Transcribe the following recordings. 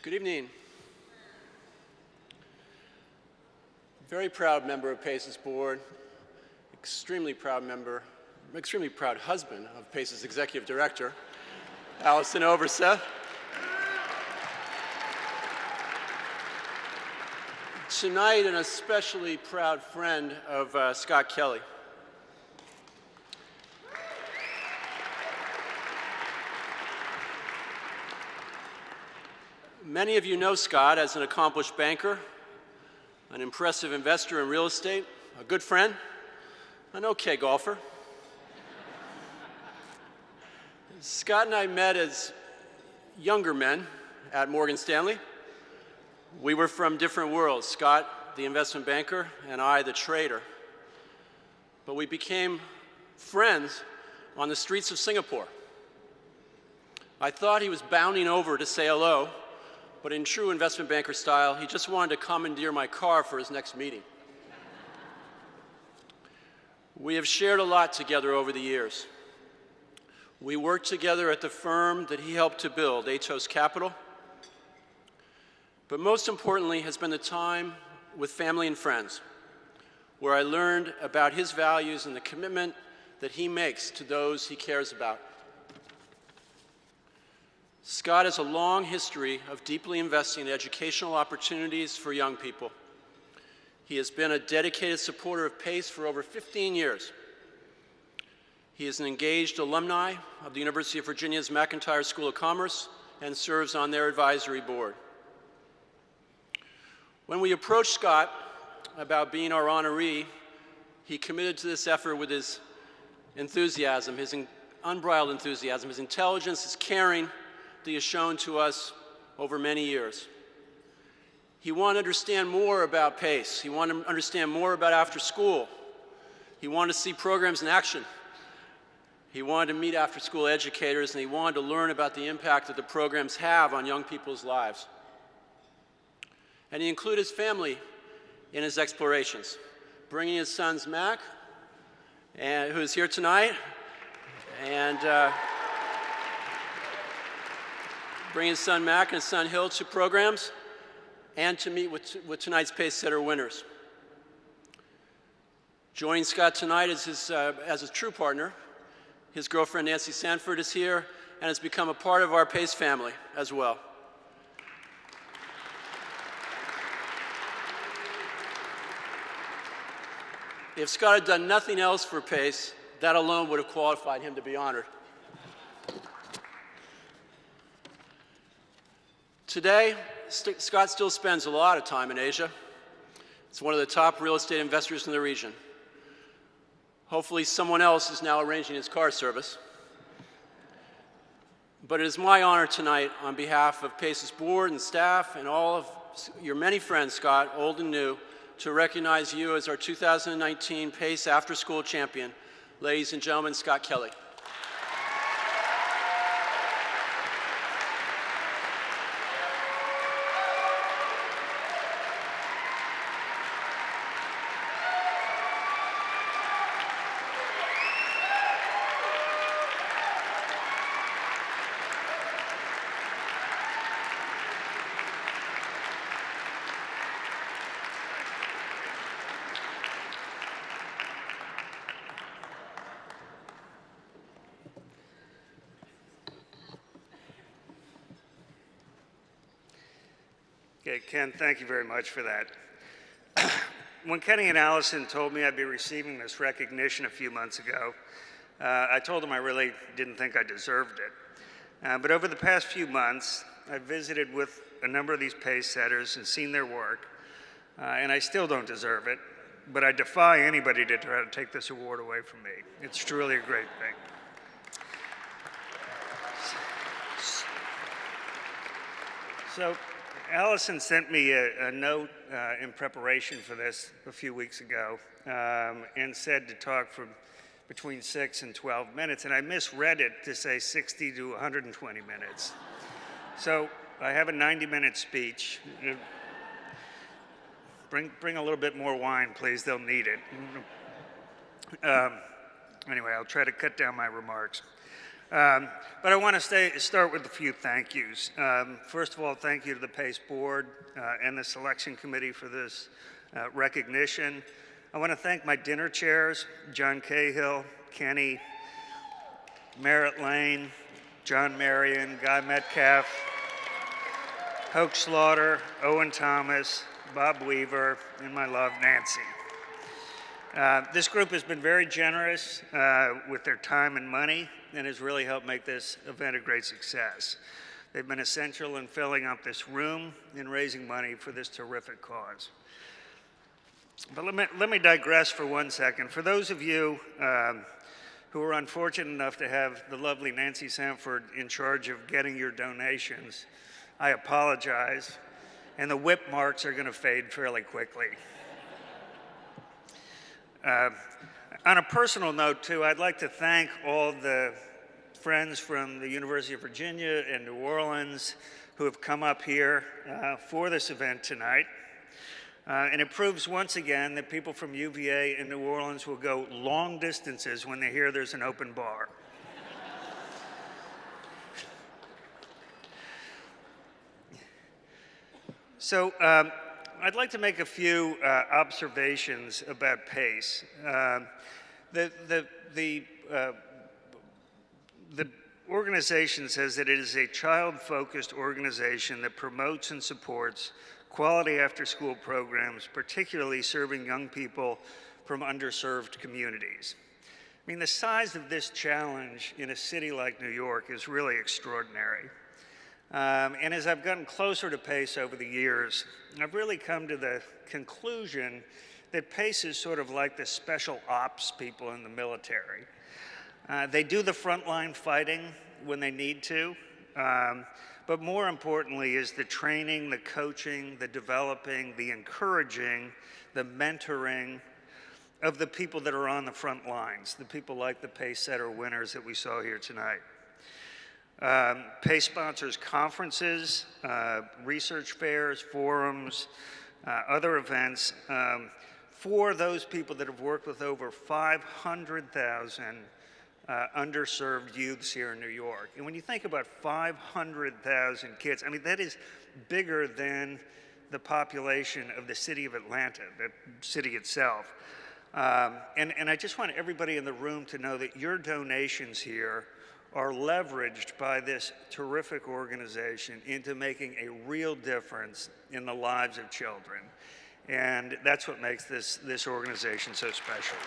Good evening. Very proud member of PACE's board, extremely proud husband of PACE's executive director, Allison Overseth. Tonight, an especially proud friend of Scott Kelley. Many of you know Scott as an accomplished banker, an impressive investor in real estate, a good friend, an okay golfer. Scott and I met as younger men at Morgan Stanley. We were from different worlds, Scott, the investment banker, and I, the trader. But we became friends on the streets of Singapore. I thought he was bounding over to say hello, but in true investment banker style, he just wanted to commandeer my car for his next meeting. We have shared a lot together over the years. We worked together at the firm that he helped to build, Atos Capital. But most importantly has been the time with family and friends, where I learned about his values and the commitment that he makes to those he cares about. Scott has a long history of deeply investing in educational opportunities for young people. He has been a dedicated supporter of PACE for over 15 years. He is an engaged alumni of the University of Virginia's McIntire School of Commerce and serves on their advisory board. When we approached Scott about being our honoree, he committed to this effort with his enthusiasm, his unbridled enthusiasm, his intelligence, his caring that he has shown to us over many years. He wanted to understand more about PACE. He wanted to understand more about after school. He wanted to see programs in action. He wanted to meet after-school educators, and he wanted to learn about the impact that the programs have on young people's lives. And he included his family in his explorations, bringing his sons Mac, who is here tonight, and bringing his son Mac and his son Hill to programs, and to meet with tonight's PACE Setter winners. Joining Scott tonight is as a true partner. His girlfriend Nancy Sanford is here and has become a part of our PACE family as well. If Scott had done nothing else for PACE, that alone would have qualified him to be honored. Today, Scott still spends a lot of time in Asia. He's one of the top real estate investors in the region. Hopefully someone else is now arranging his car service. But it is my honor tonight, on behalf of PACE's board and staff and all of your many friends, Scott, old and new, to recognize you as our 2019 PACE Afterschool Champion. Ladies and gentlemen, Scott Kelley. Okay, Ken, thank you very much for that. When Kenny and Allison told me I'd be receiving this recognition a few months ago, I told them I really didn't think I deserved it. But over the past few months, I've visited with a number of these PACE setters and seen their work, and I still don't deserve it, but I defy anybody to try to take this award away from me. It's truly a great thing. So, Allison sent me a note in preparation for this a few weeks ago and said to talk for between 6 and 12 minutes, and I misread it to say 60 to 120 minutes. So I have a 90-minute speech. Bring a little bit more wine, please. They'll need it. Anyway, I'll try to cut down my remarks. But I want to start with a few thank yous. First of all, thank you to the PACE board and the selection committee for this recognition. I want to thank my dinner chairs, John Cahill, Kenny, Merritt Lane, John Marion, Guy Metcalf, Hoke Slaughter, Owen Thomas, Bob Weaver, and my love, Nancy. This group has been very generous with their time and money and has really helped make this event a great success. They've been essential in filling up this room and raising money for this terrific cause. But let me digress for 1 second. For those of you who were unfortunate enough to have the lovely Nancy Sanford in charge of getting your donations, I apologize, and the whip marks are going to fade fairly quickly. On a personal note, too, I'd like to thank all the friends from the University of Virginia and New Orleans who have come up here for this event tonight. And it proves once again that people from UVA and New Orleans will go long distances when they hear there's an open bar. So I'd like to make a few observations about PACE. The organization says that it is a child-focused organization that promotes and supports quality after-school programs, particularly serving young people from underserved communities. I mean, the size of this challenge in a city like New York is really extraordinary. And as I've gotten closer to PACE over the years, I've really come to the conclusion that PACE is sort of like the special ops people in the military. They do the frontline fighting when they need to, but more importantly is the training, the coaching, the developing, the encouraging, the mentoring of the people that are on the front lines, the people like the PACE Setter winners that we saw here tonight. PACE sponsors conferences, research fairs, forums, other events for those people that have worked with over 500,000 underserved youths here in New York. And when you think about 500,000 kids, I mean, that is bigger than the population of the city of Atlanta, the city itself. And I just want everybody in the room to know that your donations here are leveraged by this terrific organization into making a real difference in the lives of children. And that's what makes this organization so special.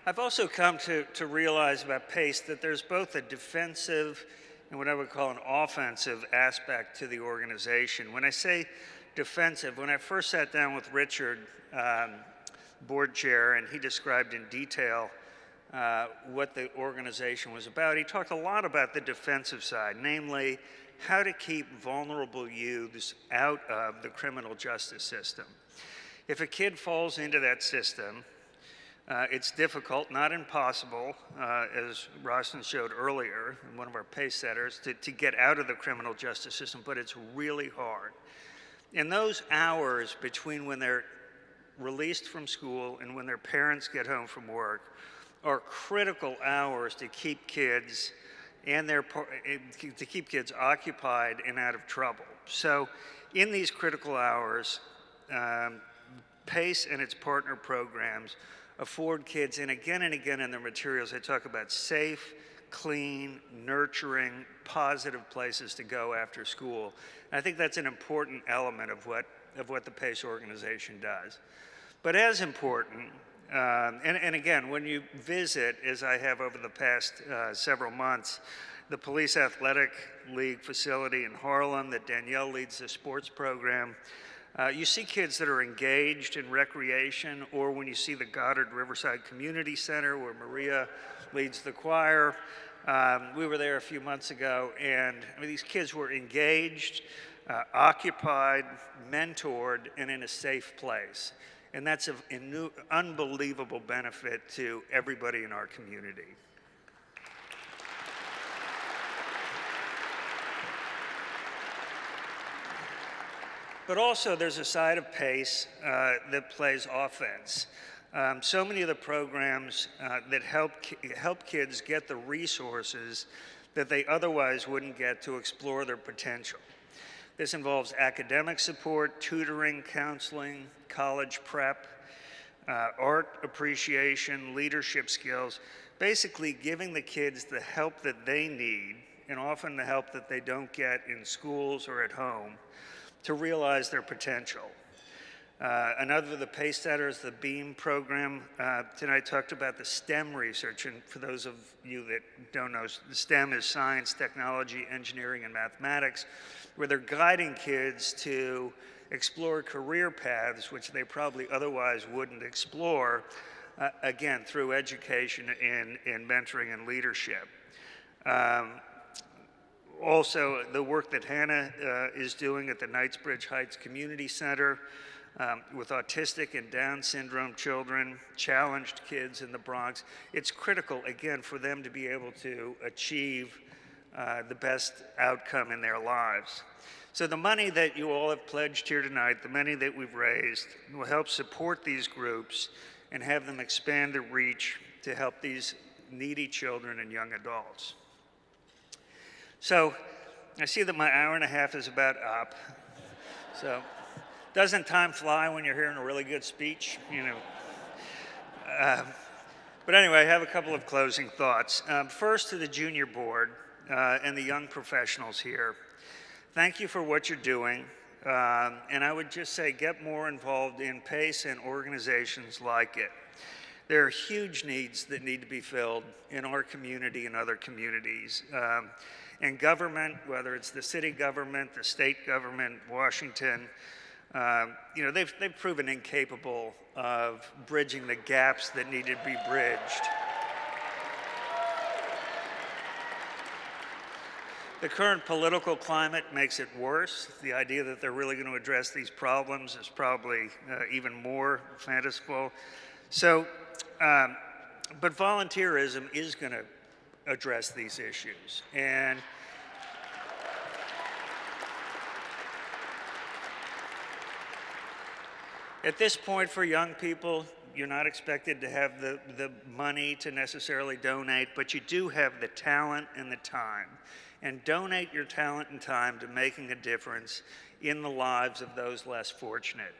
I've also come to realize about PACE that there's both a defensive and what I would call an offensive aspect to the organization. When I say defensive, when I first sat down with Richard, board chair, and he described in detail what the organization was about, he talked a lot about the defensive side, namely how to keep vulnerable youths out of the criminal justice system. If a kid falls into that system, it's difficult, not impossible, as Rostin showed earlier, one of our PACE setters, to get out of the criminal justice system, but it's really hard. And those hours between when they're released from school and when their parents get home from work are critical hours to keep kids occupied and out of trouble. So in these critical hours, PACE and its partner programs afford kids, and again in their materials, they talk about safe, clean, nurturing, positive places to go after school. And I think that's an important element of what the PACE organization does. But as important, and again, when you visit, as I have over the past several months, the Police Athletic League facility in Harlem that Danielle leads the sports program, you see kids that are engaged in recreation, or when you see the Goddard Riverside Community Center where Maria leads the choir. We were there a few months ago, and I mean, these kids were engaged, occupied, mentored, and in a safe place. And that's an unbelievable benefit to everybody in our community. But also there's a side of PACE that plays offense. So many of the programs that help kids get the resources that they otherwise wouldn't get to explore their potential. This involves academic support, tutoring, counseling, college prep, art appreciation, leadership skills, basically giving the kids the help that they need, and often the help that they don't get in schools or at home, to realize their potential. Another of the PACE setters, the BEAM program, tonight talked about the STEM research, and for those of you that don't know, the STEM is science, technology, engineering, and mathematics, where they're guiding kids to explore career paths which they probably otherwise wouldn't explore, again, through education and mentoring and leadership. Also, the work that Hannah is doing at the Knightsbridge Heights Community Center with autistic and Down syndrome children, challenged kids in the Bronx, it's critical, again, for them to be able to achieve the best outcome in their lives. So the money that you all have pledged here tonight, the money that we've raised, will help support these groups and have them expand their reach to help these needy children and young adults. So I see that my hour and a half is about up. So doesn't time fly when you're hearing a really good speech? You know. But anyway, I have a couple of closing thoughts. First, to the junior board and the young professionals here. Thank you for what you're doing. And I would just say get more involved in PACE and organizations like it. There are huge needs that need to be filled in our community and other communities. And government, whether it's the city government, the state government, Washington, you know, they've proven incapable of bridging the gaps that need to be bridged. The current political climate makes it worse. The idea that they're really going to address these problems is probably even more fanciful. So, but volunteerism is going to address these issues. And at this point, for young people, you're not expected to have the money to necessarily donate, but you do have the talent and the time. And donate your talent and time to making a difference in the lives of those less fortunate.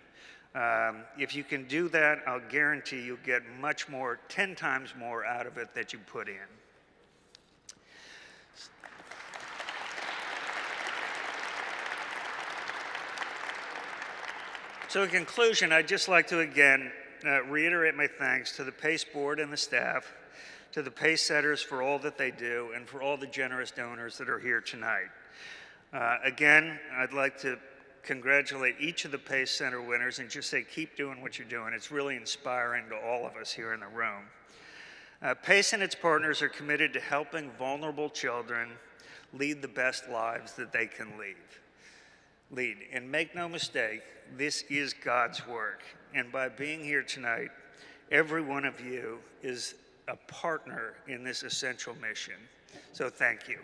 If you can do that, I'll guarantee you'll get much more, 10 times more out of it that you put in. So in conclusion, I'd just like to again reiterate my thanks to the PACE board and the staff, to the PACE setters for all that they do, and for all the generous donors that are here tonight. Again, I'd like to congratulate each of the PACE Center winners and just say keep doing what you're doing. It's really inspiring to all of us here in the room. PACE and its partners are committed to helping vulnerable children lead the best lives that they can lead. And make no mistake, this is God's work. And by being here tonight, every one of you is a partner in this essential mission. So thank you.